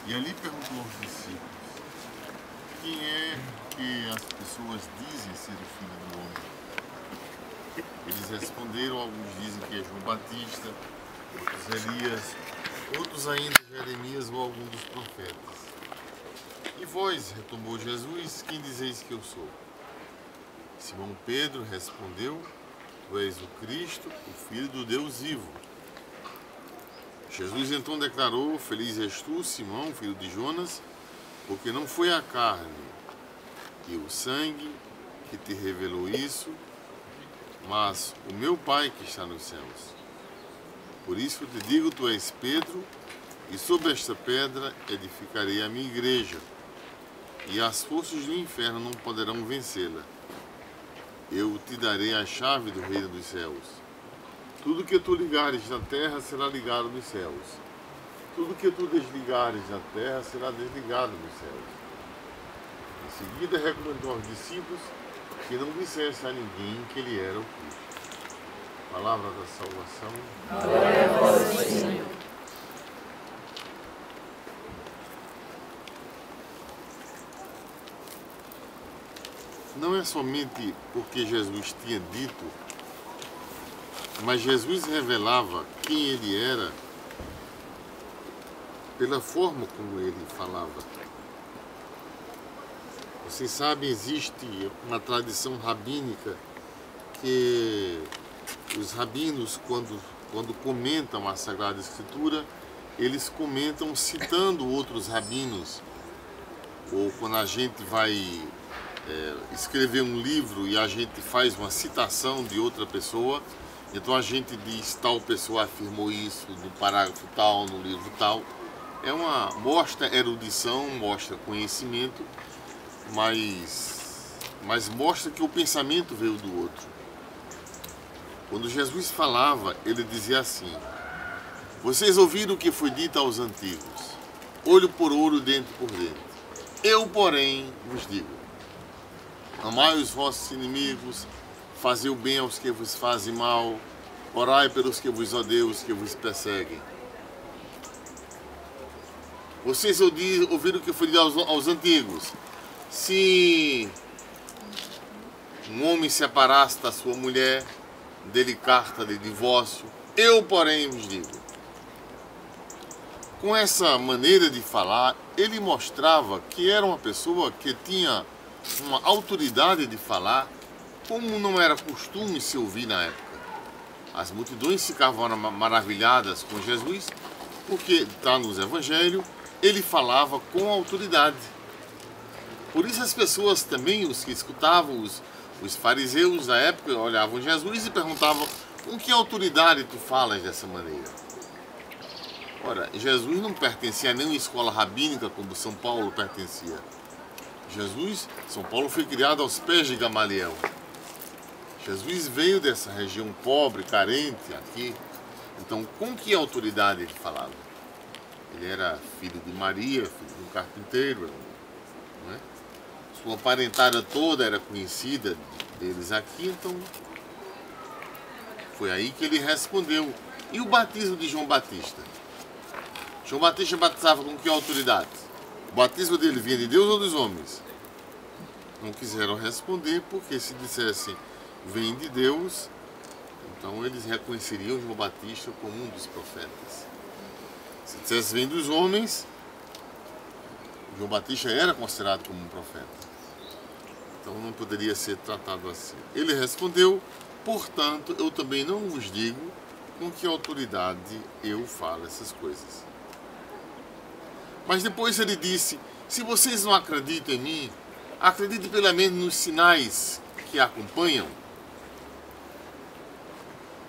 E ali perguntou aos discípulos: quem é que as pessoas dizem ser o Filho do Homem? Eles responderam: alguns dizem que é João Batista, outros Elias, outros ainda Jeremias ou algum dos profetas. E vós, retomou Jesus, quem dizeis que eu sou? Simão Pedro respondeu: tu és o Cristo, o Filho do Deus vivo. Jesus então declarou: feliz és tu, Simão, filho de Jonas, porque não foi a carne e o sangue que te revelou isso, mas o meu Pai que está nos céus. Por isso eu te digo, tu és Pedro, e sobre esta pedra edificarei a minha igreja, e as forças do inferno não poderão vencê-la. Eu te darei a chave do reino dos céus. Tudo que tu ligares na terra será ligado nos céus. Tudo que tu desligares na terra será desligado nos céus. Em seguida recomendou aos discípulos que não dissesse a ninguém que ele era o Cristo. Palavra da salvação. Glória a vós, Senhor. Não é somente porque Jesus tinha dito, mas Jesus revelava quem ele era pela forma como ele falava. Vocês sabem, existe uma tradição rabínica que os rabinos, quando comentam a Sagrada Escritura, eles comentam citando outros rabinos. Ou quando a gente vai escrever um livro e a gente faz uma citação de outra pessoa, então a gente diz: tal pessoa afirmou isso no parágrafo tal, no livro tal. Mostra erudição, mostra conhecimento, mas mostra que o pensamento veio do outro. Quando Jesus falava, ele dizia assim: vocês ouviram o que foi dito aos antigos, olho por olho, dente por dente. Eu, porém, vos digo: amai os vossos inimigos, fazei o bem aos que vos fazem mal, orai pelos que vos odeiam, os que vos perseguem. Vocês ouviram o que foi dito aos antigos: se um homem separasse da sua mulher, dele carta de divórcio. Eu, porém, vos digo. Com essa maneira de falar, ele mostrava que era uma pessoa que tinha uma autoridade de falar, como não era costume se ouvir na época. As multidões ficavam maravilhadas com Jesus, porque está nos evangelhos, ele falava com autoridade. Por isso as pessoas também, os que escutavam, os fariseus da época, olhavam Jesus e perguntavam: com que autoridade tu falas dessa maneira? Ora, Jesus não pertencia a nenhuma escola rabínica como São Paulo pertencia. São Paulo foi criado aos pés de Gamaliel. Jesus veio dessa região pobre, carente aqui. Então, com que autoridade ele falava? Ele era filho de Maria, filho de um carpinteiro, não é? Sua parentada toda era conhecida deles aqui, então foi aí que ele respondeu. E o batismo de João Batista? João Batista batizava com que autoridade? O batismo dele vinha de Deus ou dos homens? Não quiseram responder, porque se dissessem vem de Deus, então eles reconheceriam João Batista como um dos profetas. Se dissesse vem dos homens, João Batista era considerado como um profeta. Então não poderia ser tratado assim. Ele respondeu: portanto, eu também não vos digo com que autoridade eu falo essas coisas. Mas depois ele disse: se vocês não acreditam em mim, acreditem pelo menos nos sinais que acompanham.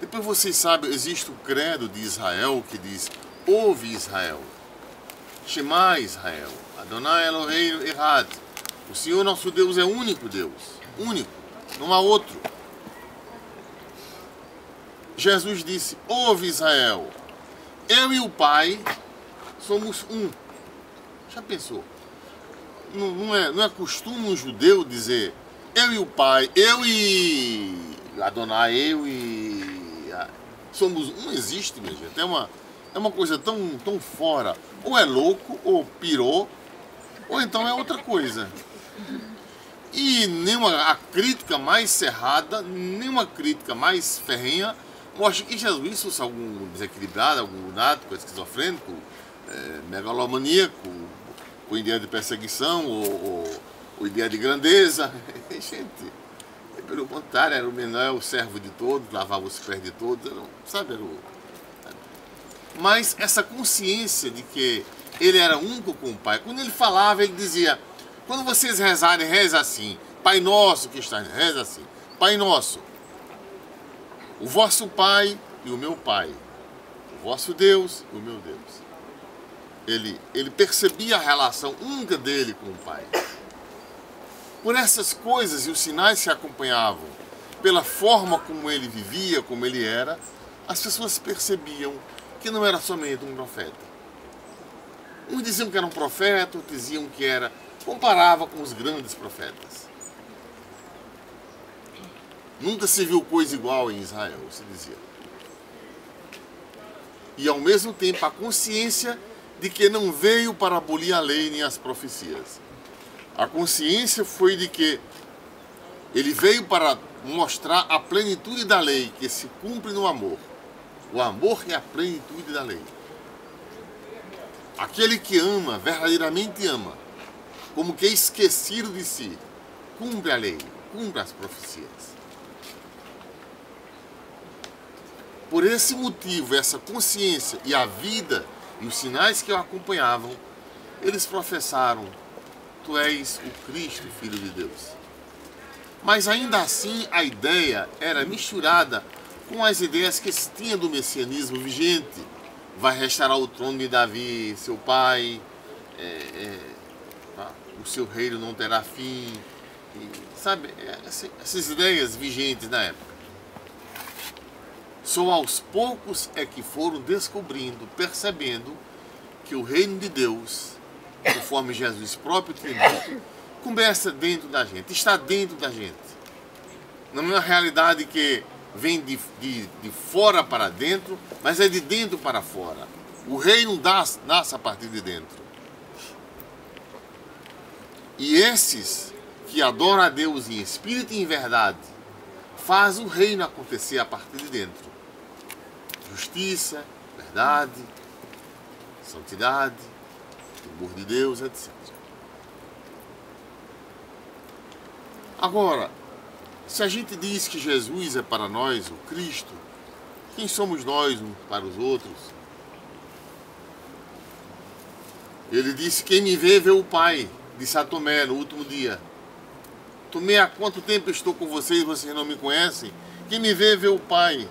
Depois vocês sabem, existe o credo de Israel que diz: ouve Israel, Shema Israel, Adonai Eloheinu Echad. O Senhor nosso Deus é o único Deus, único, não há outro. Jesus disse: ouve Israel, eu e o Pai somos um. Já pensou? Não é costume um judeu dizer eu e o Pai, eu e Adonai, eu e... somos um. Não existe, minha gente. é uma coisa tão fora. Ou é louco, ou pirou, ou então é outra coisa. E a crítica mais cerrada, nenhuma crítica mais ferrenha mostra que Jesus fosse algum desequilibrado, algum lunático, esquizofrênico, megalomaníaco, com ideia de perseguição ou ideia de grandeza. Gente, pelo contrário, era o menor, o servo de todos, lavava os pés de todos, Mas essa consciência de que ele era único com o Pai, quando ele falava, ele dizia: quando vocês rezarem, reza assim, Pai nosso que está, reza assim, Pai nosso, o vosso Pai e o meu Pai, o vosso Deus e o meu Deus. Ele percebia a relação única dele com o Pai. Por essas coisas e os sinais que acompanhavam, pela forma como ele vivia, como ele era, as pessoas percebiam que não era somente um profeta. Uns diziam que era um profeta, outros diziam que era... Comparava com os grandes profetas. Nunca se viu coisa igual em Israel, se dizia. E ao mesmo tempo a consciência de que não veio para abolir a lei nem as profecias. A consciência foi de que ele veio para mostrar a plenitude da lei, que se cumpre no amor. O amor é a plenitude da lei. Aquele que ama, verdadeiramente ama, como que é esquecido de si, cumpre a lei, cumpre as profecias. Por esse motivo, essa consciência e a vida e os sinais que o acompanhavam, eles professaram: Tu és o Cristo, Filho de Deus. Mas ainda assim a ideia era misturada com as ideias que se tinha do messianismo vigente. Vai restaurar o trono de Davi, seu pai, o seu reino não terá fim. Sabe, essas ideias vigentes na época. Só aos poucos é que foram descobrindo, percebendo que o reino de Deus, conforme Jesus próprio tinha dito, começa dentro da gente, está dentro da gente. Não é uma realidade que vem de fora para dentro, mas é de dentro para fora. O reino nasce a partir de dentro. E esses que adoram a Deus em espírito e em verdade, faz o reino acontecer a partir de dentro. Justiça, verdade, santidade, temor de Deus, etc. Agora, se a gente diz que Jesus é para nós o Cristo, quem somos nós uns para os outros? Ele disse: quem me vê o Pai, disse a Tomé no último dia. Tomé, há quanto tempo estou com vocês e vocês não me conhecem? Quem me vê o Pai.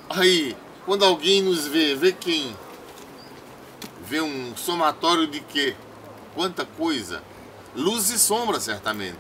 Aí, quando alguém nos vê quem? Vê um somatório de quê? Quanta coisa. Luz e sombra, certamente.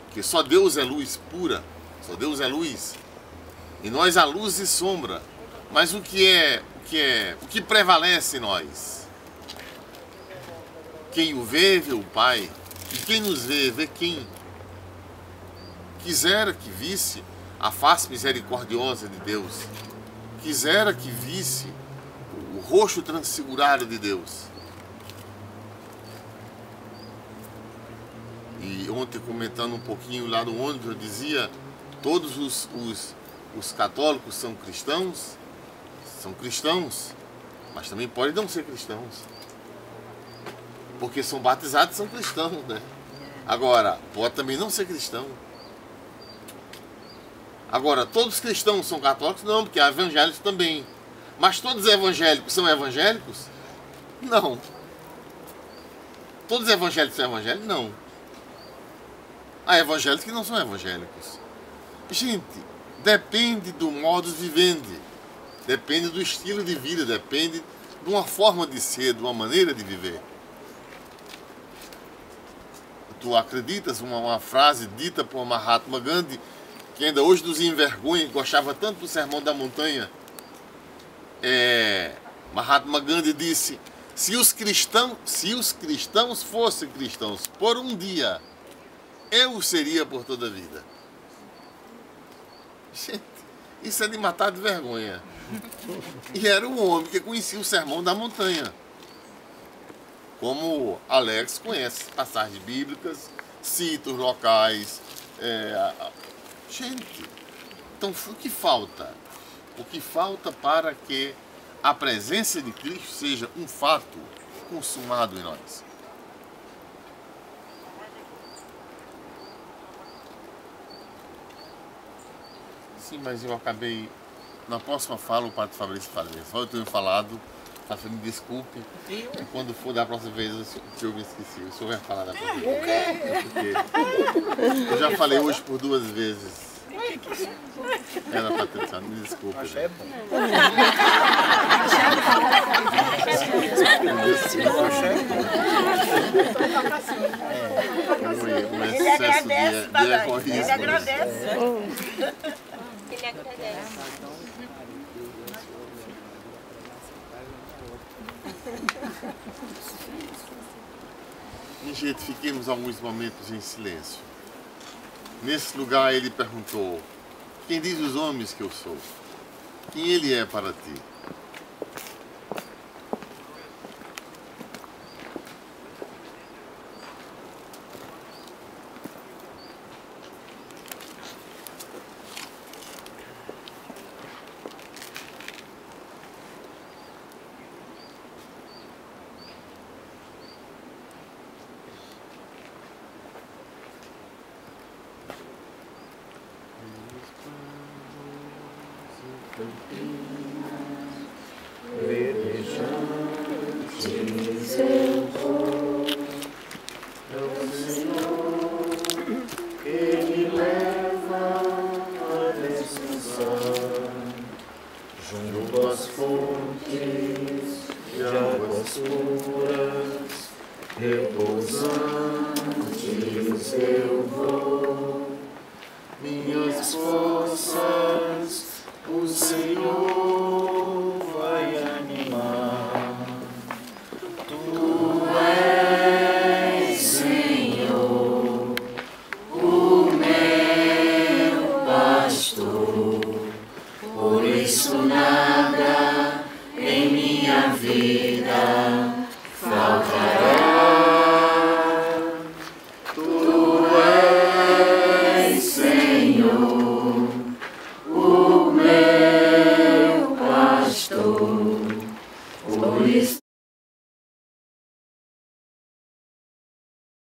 Porque só Deus é luz pura. Só Deus é luz. E nós a luz e sombra. Mas o que prevalece em nós? Quem o vê o Pai. E quem nos vê quem? Quisera que visse a face misericordiosa de Deus. Quisera que visse o rosto transfigurado de Deus. E ontem, comentando um pouquinho lá no ônibus, eu dizia: todos os católicos são cristãos, mas também podem não ser cristãos. Porque são batizados e são cristãos, né? Agora, pode também não ser cristão. Agora, todos os cristãos são católicos? Não, porque há evangélicos também. Mas todos os evangélicos são evangélicos? Não. Todos os evangélicos são evangélicos? Não. Há evangélicos que não são evangélicos. Gente, depende do modus vivendi. Depende do estilo de vida, depende de uma forma de ser, de uma maneira de viver. Tu acreditas uma frase dita por Mahatma Gandhi, que ainda hoje nos envergonha, gostava tanto do Sermão da Montanha? Mahatma Gandhi disse: se os cristãos fossem cristãos por um dia, eu seria por toda a vida. Gente, Isso é de matar de vergonha. E era um homem que conhecia o Sermão da Montanha. Como Alex conhece passagens bíblicas, cita os locais. Gente, então o que falta? O que falta para que a presença de Cristo seja um fato consumado em nós? Sim, mas eu acabei... Na próxima fala, o Padre Fabrício fala isso. Só eu tenho falado, me desculpe. E quando for da próxima vez, eu me esqueci. O senhor vai falar da próxima vez. Por quê? Eu já falei hoje por 2 vezes. Era Patrícia, me desculpe. É bom. Um excesso de egoísmo. Ele agradece. Ele agradece. E, gente, fiquemos alguns momentos em silêncio. Nesse lugar ele perguntou: quem diz os homens que eu sou? Quem ele é para ti? Junto às fontes de águas puras, repousantes eu vou. Minhas forças o Senhor vai animar. Tu és, Senhor, o meu pastor. Por isso nada em minha vida